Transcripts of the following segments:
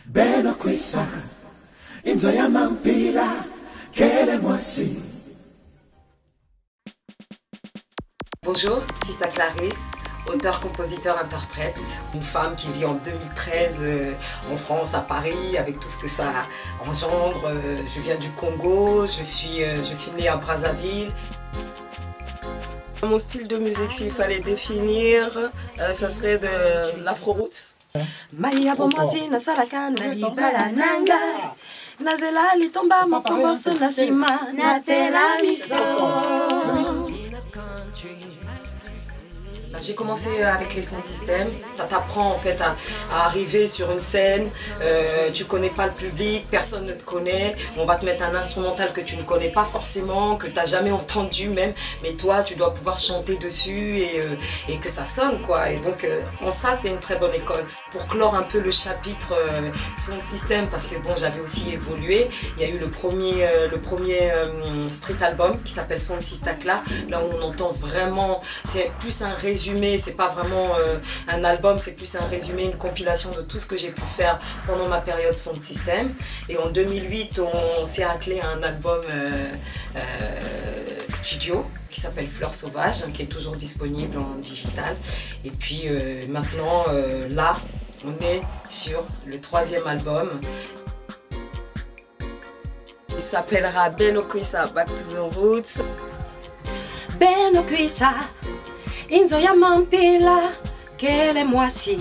Beno Kwisa, Inzoya Mampila, Kele Mwasi. Bonjour, Sista Clarisse, auteur, compositeur, interprète. Une femme qui vit en 2013 en France, à Paris, avec tout ce que ça engendre. Je viens du Congo, je suis née à Brazzaville. Mon style de musique, s'il fallait définir, ça serait de l'afro-roots. Maya bomosi na salaka na libala nanga nazela litomba mokombo na sima na tela miso. J'ai commencé avec les sons de système. Ça t'apprend en fait à arriver sur une scène, tu connais pas le public, personne ne te connaît, on va te mettre un instrumental que tu ne connais pas forcément, que tu n'as jamais entendu même, mais toi tu dois pouvoir chanter dessus et que ça sonne quoi. Et donc en ça c'est une très bonne école. Pour clore un peu le chapitre son de système, parce que bon j'avais aussi évolué, il y a eu le premier street album qui s'appelle Son de Sistakla, là où on entend vraiment, c'est plus un résumé. C'est pas vraiment un album, c'est plus un résumé, une compilation de tout ce que j'ai pu faire pendant ma période son de système. Et en 2008, on s'est attelé à un album studio qui s'appelle Fleurs Sauvages, qui est toujours disponible en digital. Et puis maintenant, là, on est sur le 3e album. Il s'appellera Beno Kwisa, Back to the Roots. Beno Kwisa, Inzoya Mampila, Kele Mwasi.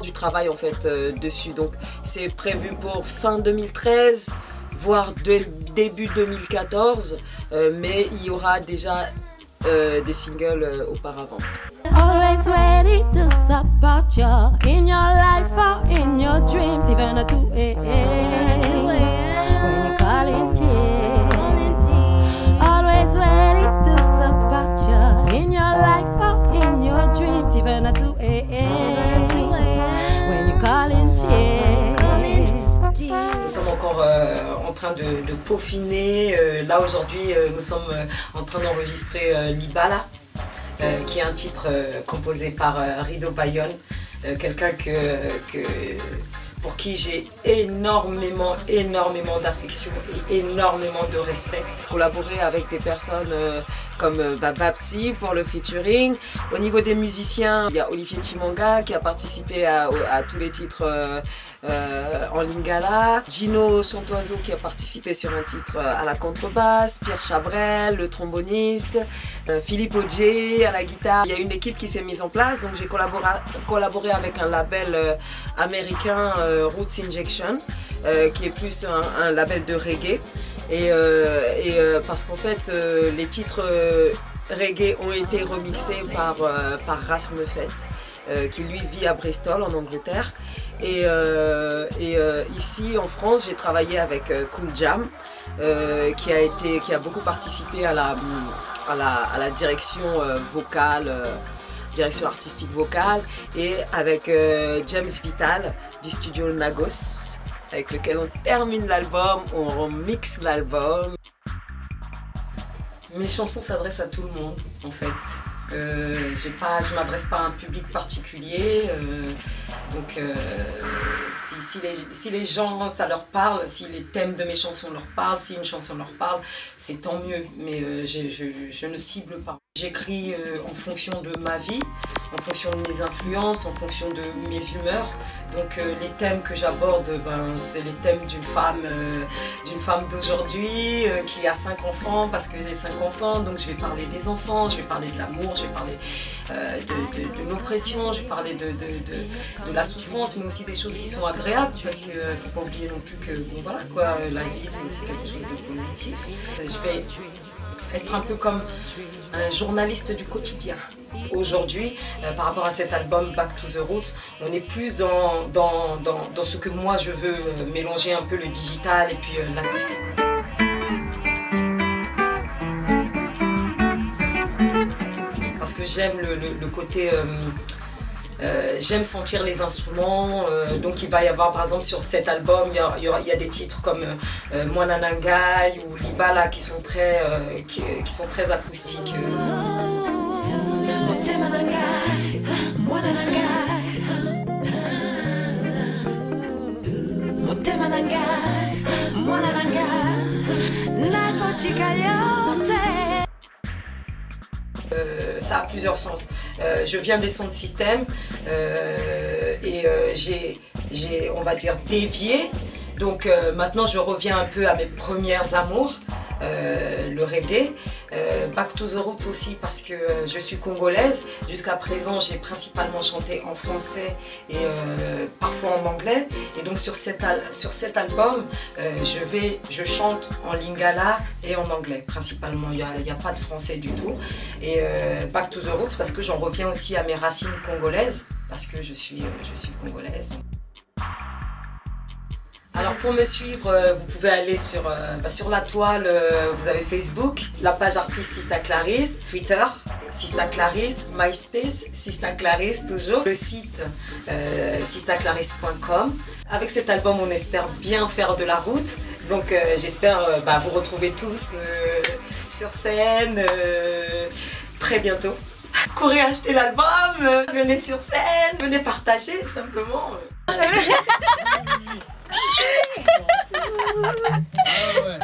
Du travail en fait dessus, donc c'est prévu pour fin 2013, voire début 2014, mais il y aura déjà des singles auparavant. Always ready to support you in your life or in your dreams, even at 2 AM when you call in tears. Always ready to support you in your life or in your dreams, even at 2 AM when you call in tears. Nous sommes encore en train de peaufiner. Là aujourd'hui, nous sommes en train d'enregistrer Libala, qui est un titre composé par Rido Bayonne, quelqu'un pour qui j'ai énormément d'affection et énormément de respect. Collaborer avec des personnes comme Babsi pour le featuring. Au niveau des musiciens, il y a Olivier Chimanga qui a participé à tous les titres en lingala. Gino Chantoiseau qui a participé sur un titre à la contrebasse. Pierre Chabrel, le tromboniste. Philippe Audier à la guitare. Il y a une équipe qui s'est mise en place, donc j'ai collaboré avec un label américain, Roots Injection, qui est plus un label de reggae. Et parce qu'en fait, les titres reggae ont été remixés par Ras Muffet, qui lui vit à Bristol en Angleterre. Et ici en France, j'ai travaillé avec Cool Jam, qui a beaucoup participé à la direction vocale, direction artistique vocale, et avec James Vital du studio Nagos, avec lequel on termine l'album, on remixe l'album. Mes chansons s'adressent à tout le monde en fait. Je m'adresse pas à un public particulier, donc si les gens ça leur parle, si les thèmes de mes chansons leur parlent, si une chanson leur parle, c'est tant mieux, mais je ne cible pas. J'écris en fonction de ma vie, en fonction de mes influences, en fonction de mes humeurs. Donc les thèmes que j'aborde, c'est les thèmes d'une femme d'aujourd'hui qui a 5 enfants, parce que j'ai 5 enfants, donc je vais parler des enfants, je vais parler de l'amour, je vais parler de l'oppression, je vais parler de la souffrance, mais aussi des choses qui sont agréables, parce qu'il ne faut pas oublier non plus que bon, voilà, quoi, la vie c'est aussi quelque chose de positif. Je vais être un peu comme un journaliste du quotidien. Aujourd'hui, par rapport à cet album Back to the Roots, on est plus dans ce que moi je veux mélanger un peu le digital et puis l'acoustique. Parce que j'aime le côté... j'aime sentir les instruments, donc il va y avoir par exemple sur cet album, il y a des titres comme Mwananangai ou Libala qui sont très acoustiques. Ça a plusieurs sens. Je viens des sons de système et j'ai, on va dire, dévié. Donc maintenant, je reviens un peu à mes premières amours, le reggae. Back to the Roots aussi parce que je suis congolaise. Jusqu'à présent, j'ai principalement chanté en français et parfois en anglais. Et donc sur cet album, je chante en lingala et en anglais principalement. Il n'y a pas de français du tout. Et Back to the Roots parce que j'en reviens aussi à mes racines congolaises parce que je suis congolaise. Alors pour me suivre, vous pouvez aller sur la toile, vous avez Facebook, la page artiste Sista Clarisse, Twitter, Sista Clarisse, MySpace, Sista Clarisse toujours, le site sistaclarisse.com. Avec cet album, on espère bien faire de la route, donc j'espère vous retrouver tous sur scène très bientôt. Courez acheter l'album, venez sur scène, venez partager simplement. Ah ouais.